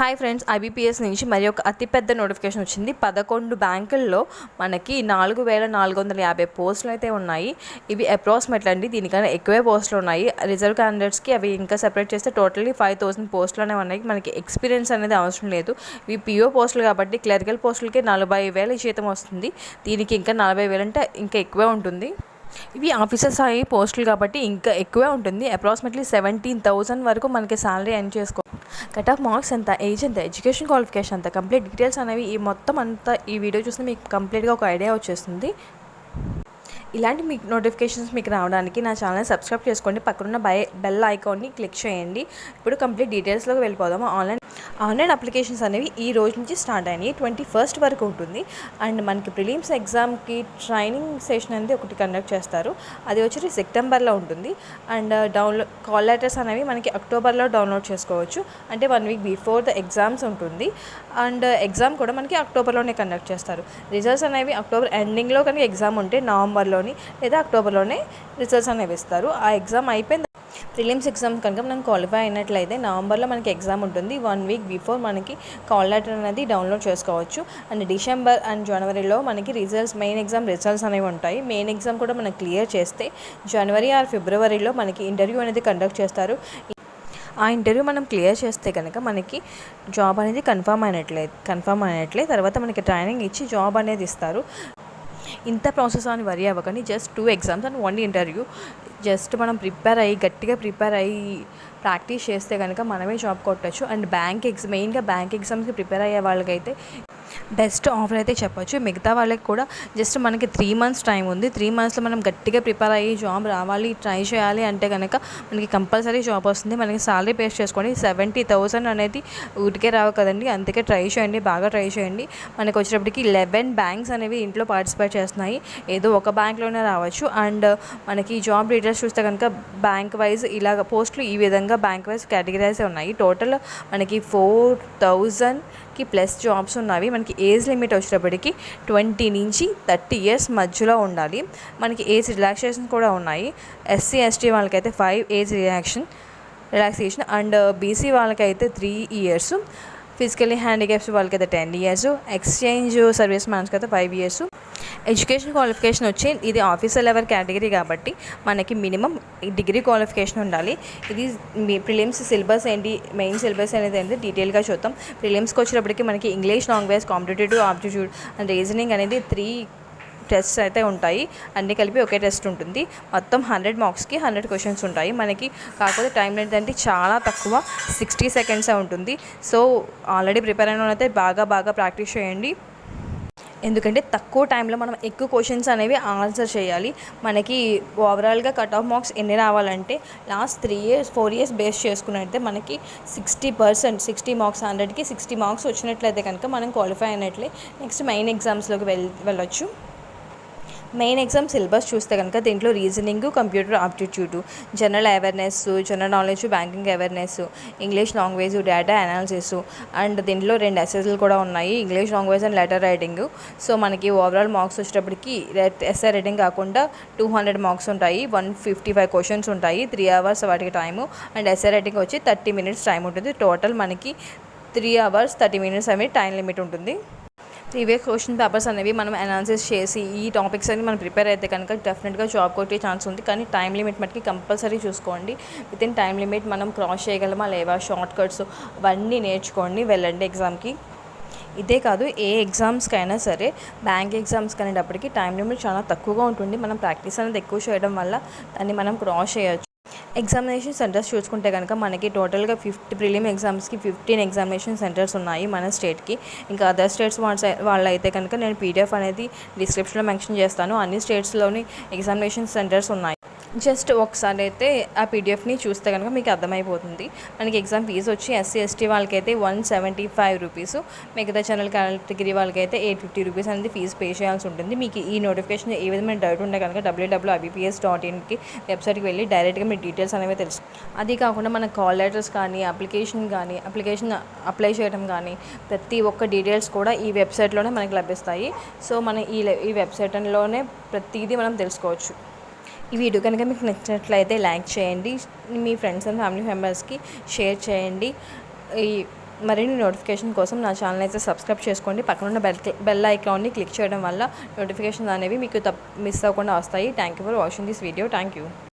Hi friends, IBPS నుంచి మరి ఒక అతిపెద్ద నోటిఫికేషన్ వచ్చింది. 11 బ్యాంకుల్లో మనకి 4450 పోస్టులు అయితే ఉన్నాయి. ఇవి అప్రాక్సిమేట్ అండి, దీనికన్నా ఎక్కువే పోస్టులు ఉన్నాయి. రిజర్వ్ క్యాండిడేట్స్కి అవి ఇంకా సెపరేట్ చేస్తే టోటల్లీ 5000 పోస్టులు అనేవి ఉన్నాయి. మనకి ఎక్స్పీరియన్స్ అనేది అవసరం లేదు. ఇవి పిఓ పోస్టులు కాబట్టి క్లరికల్ పోస్టులకి 40,000 జీతం వస్తుంది. దీనికి ఇంకా 40,000 అంటే ఇంకా ఎక్కువే ఉంటుంది. ఇవి ఆఫీసర్ స్థాయి పోస్టులు కాబట్టి ఇంకా ఎక్కువే ఉంటుంది. అప్రాక్సిమేట్లీ 17,000 వరకు మనకి శాలరీ ఎర్న్ చేసుకో. కట్ ఆఫ్ మార్క్స్ ఎంత, ఏజ్ ఎంత, ఎడ్యుకేషన్ క్వాలిఫికేషన్ అంత, కంప్లీట్ డీటెయిల్స్ అనేవి ఈ మొత్తం అంతా ఈ వీడియో చూస్తే మీకు కంప్లీట్గా ఒక ఐడియా వచ్చేస్తుంది. ఇలాంటి మీకు నోటిఫికేషన్స్ మీకు రావడానికి నా ఛానల్ సబ్స్క్రైబ్ చేసుకోండి. పక్కనున్న బెల్ ఐకాన్ని క్లిక్ చేయండి. ఇప్పుడు కంప్లీట్ డీటెయిల్స్లోకి వెళ్ళిపోదాము. ఆన్లైన్ అప్లికేషన్స్ అనేవి ఈ రోజు నుంచి స్టార్ట్ అయినాయి. 21st వరకు ఉంటుంది. అండ్ మనకి ప్రిలిమ్స్ ఎగ్జామ్కి ట్రైనింగ్ సెషన్ అనేది ఒకటి కండక్ట్ చేస్తారు. అది వచ్చి సెప్టెంబర్లో ఉంటుంది. అండ్ కాల్ లెటర్స్ అనేవి మనకి అక్టోబర్లో డౌన్లోడ్ చేసుకోవచ్చు. అంటే 1 వీక్ బిఫోర్ ద ఎగ్జామ్స్ ఉంటుంది. అండ్ ఎగ్జామ్ కూడా మనకి అక్టోబర్లోనే కండక్ట్ చేస్తారు. రిజల్ట్స్ అనేవి అక్టోబర్ ఎండింగ్లో కనుక ఎగ్జామ్ ఉంటే నవంబర్లోని లేదా అక్టోబర్లోనే రిజల్ట్స్ అనేవి ఇస్తారు. ఆ ఎగ్జామ్ అయిపోయింది. ప్రిలిమ్స్ ఎగ్జామ్ కనుక మనం క్వాలిఫై అయినట్లయితే నవంబర్లో మనకి ఎగ్జామ్ ఉంటుంది. 1 వీక్ బిఫోర్ మనకి కాల్ లెటర్ అనేది డౌన్లోడ్ చేసుకోవచ్చు. అండ్ డిసెంబర్ అండ్ జనవరిలో మనకి మెయిన్ ఎగ్జామ్ రిజల్ట్స్ అనేవి ఉంటాయి. మెయిన్ ఎగ్జామ్ కూడా మనం క్లియర్ చేస్తే జనవరి ఆర్ ఫిబ్రవరిలో మనకి ఇంటర్వ్యూ అనేది కండక్ట్ చేస్తారు. ఆ ఇంటర్వ్యూ మనం క్లియర్ చేస్తే కనుక మనకి జాబ్ అనేది కన్ఫర్మ్ అయినట్లే తర్వాత మనకి ట్రైనింగ్ ఇచ్చి జాబ్ అనేది ఇస్తారు. ఇంత ప్రాసెస్ అని వరి అవ్వకండి. Just 2 exams and 1 interview. Just మనం గట్టిగా ప్రిపేర్ అయ్యి ప్రాక్టీస్ చేస్తే కనుక మనమే జాబ్ కొట్టచ్చు. అండ్ మెయిన్గా బ్యాంక్ ఎగ్జామ్స్కి ప్రిపేర్ అయ్యే వాళ్ళకైతే బెస్ట్ ఆఫర్ అయితే చెప్పొచ్చు. మిగతా వాళ్ళకి కూడా జస్ట్ మనకి 3 months టైం ఉంది. 3 monthsలో మనం గట్టిగా ప్రిపేర్ అయ్యి జాబ్ రావాలి, ట్రై చేయాలి అంటే కనుక మనకి కంపల్సరీ జాబ్ వస్తుంది. మనకి సాలరీ పేస్ చేసుకోండి. 70,000 అనేది ఊరికే రావు కదండి. అందుకే బాగా ట్రై చేయండి. మనకి వచ్చేటప్పటికి 11 బ్యాంక్స్ అనేవి ఇంట్లో పార్టిసిపేట్ చేస్తున్నాయి. ఏదో ఒక బ్యాంక్లోనే రావచ్చు. అండ్ మనకి జాబ్ డీటెయిల్స్ చూస్తే కనుక బ్యాంక్ వైజ్ ఇలాగ పోస్టులు ఈ విధంగా బ్యాంక్ వైజ్ కేటగిరైజ్ ఉన్నాయి. టోటల్ మనకి 4,000కి ప్లస్ జాబ్స్ ఉన్నవి. మనకి ఏజ్ లిమిట్ వచ్చేటప్పటికి 20 నుంచి 30 years మధ్యలో ఉండాలి. మనకి ఏజ్ రిలాక్సేషన్ కూడా ఉన్నాయి. SC ST వాళ్ళకైతే 5 ఏజ్ రిలాక్సేషన్ అండ్ BC వాళ్ళకైతే 3 years, ఫిజికలీ హ్యాండిక్యాప్స్ వాళ్ళకైతే 10 years, ఎక్స్చేంజ్ సర్వీస్ మ్యాన్స్కి అయితే 5 years. ఎడ్యుకేషన్ క్వాలిఫికేషన్ వచ్చి ఇది ఆఫీసర్ లెవెల్ కేటగిరీ కాబట్టి మనకి మినిమం డిగ్రీ క్వాలిఫికేషన్ ఉండాలి. ఇది ప్రిలిమ్స్ సిలబస్ ఏంటి, మెయిన్ సిలబస్ అనేది ఏంటి డీటెయిల్గా చూద్దాం. ప్రిలిమ్స్కి వచ్చేటప్పటికి మనకి English language, competitive aptitude and reasoning అనేది 3 టెస్ట్స్ అయితే ఉంటాయి. అన్నీ కలిపి ఒకే టెస్ట్ ఉంటుంది. మొత్తం 100 marksకి 100 questions ఉంటాయి. మనకి కాకపోతే టైం లెంత్ అంటే చాలా తక్కువ, 60 seconds ఉంటుంది. సో ఆల్రెడీ ప్రిపేర్ అయిన అయితే బాగా ప్రాక్టీస్ చేయండి. ఎందుకంటే తక్కువ టైంలో మనం ఎక్కువ క్వశ్చన్స్ అనేవి ఆన్సర్ చేయాలి. మనకి ఓవరాల్గా కట్ ఆఫ్ మార్క్స్ ఎన్ని రావాలంటే లాస్ట్ 4 years బేస్ చేసుకున్నట్లయితే మనకి 60 marks, 100కి 60 marks వచ్చినట్లయితే కనుక మనం క్వాలిఫై అయినట్లే. నెక్స్ట్ మెయిన్ ఎగ్జామ్స్లోకి వెళ్ళొచ్చు. మెయిన్ ఎగ్జామ్ సిలబస్ చూస్తే కనుక దీంట్లో reasoning, computer aptitude, general awareness, general knowledge, banking awareness, English language, data analysis and దీంట్లో 2 ఎస్సేలు కూడా ఉన్నాయి. English language and letter writing. So మనకి ఓవరాల్ మార్క్స్ వచ్చేటప్పటికి ఎస్ఏ రైటింగ్ కాకుండా 200 marks ఉంటాయి. 155 questions ఉంటాయి. 3 hours వాటికి టైము. అండ్ ఎస్ఏ రైటింగ్ వచ్చి 30 minutes టైం ఉంటుంది. టోటల్ మనకి 3 hours 30 minutes అనేవి టైం లిమిట్ ఉంటుంది. ప్రీవియస్ క్వశ్చన్ పేపర్స్ అనేవి మనం అనాలిసిస్ చేసి ఈ టాపిక్స్ అన్ని మనం ప్రిపేర్ అయితే కనుక డెఫినెట్గా జాబ్ కొట్టే ఛాన్స్ ఉంది. కానీ టైం లిమిట్ మటుకి కంపల్సరీ చూసుకోండి. వితిన్ టైం లిమిట్ మనం క్రాస్ చేయగలమా లేవా, షార్ట్ కట్స్ అవన్నీ నేర్చుకోండి, వెళ్ళండి ఎగ్జామ్కి. ఇదే కాదు, ఏ ఎగ్జామ్స్కైనా సరే బ్యాంక్ ఎగ్జామ్స్కి అనేటప్పటికి టైం లిమిట్ చాలా తక్కువగా ఉంటుంది. మనం ప్రాక్టీస్ అనేది ఎక్కువ చేయడం వల్ల దాన్ని మనం క్రాస్ చేయొచ్చు. ఎగ్జామినేషన్ సెంటర్స్ చూసుకుంటే కనుక మనకి టోటల్గా 50 ప్రిలిమ్ ఎగ్జామ్స్కి 15 ఎగ్జామినేషన్ సెంటర్స్ ఉన్నాయి మన స్టేట్కి. ఇంకా అదర్ స్టేట్స్ వాళ్ళైతే కనుక నేను PDF అనేది డిస్క్రిప్షన్లో మెన్షన్ చేస్తాను. అన్ని స్టేట్స్లోని ఎగ్జామినేషన్ సెంటర్స్ ఉన్నాయి. జస్ట్ ఒకసారి అయితే ఆ PDFని చూస్తే కనుక మీకు అర్థమైపోతుంది. మనకి ఎగ్జామ్ ఫీజు వచ్చి SC ST వాళ్ళకైతే 175 rupees, మిగతా జనరల్ కేటగిరీ వాళ్ళకైతే 850 rupees అనేది ఫీజు పే చేయాల్సి ఉంటుంది. మీకు ఈ నోటిఫికేషన్ ఏ విధమైన డౌట్ ఉంటే కనుక www.ibps.in వెబ్సైట్కి వెళ్ళి డైరెక్ట్గా మీ డీటెయిల్స్ అనేవి తెలుసు. అది కాకుండా మన కాల్ లెటర్స్ కానీ అప్లికేషన్ అప్లై చేయడం కానీ ప్రతి ఒక్క డీటెయిల్స్ కూడా ఈ వెబ్సైట్లోనే మనకి లభిస్తాయి. సో మన ఈ వెబ్సైట్లోనే ప్రతిదీ మనం తెలుసుకోవచ్చు. ఈ వీడియో కనుక మీకు నచ్చినట్లయితే లైక్ చేయండి, మీ ఫ్రెండ్స్ అండ్ ఫ్యామిలీ మెంబర్స్కి షేర్ చేయండి. మరిన్ని నోటిఫికేషన్ కోసం నా ఛానల్ అయితే సబ్స్క్రైబ్ చేసుకోండి. పక్కనున్న బెల్ ఐకాన్ని క్లిక్ చేయడం వల్ల నోటిఫికేషన్స్ అనేవి మీకు మిస్ అవ్వకుండా వస్తాయి. Thank you for watching this video. Thank you.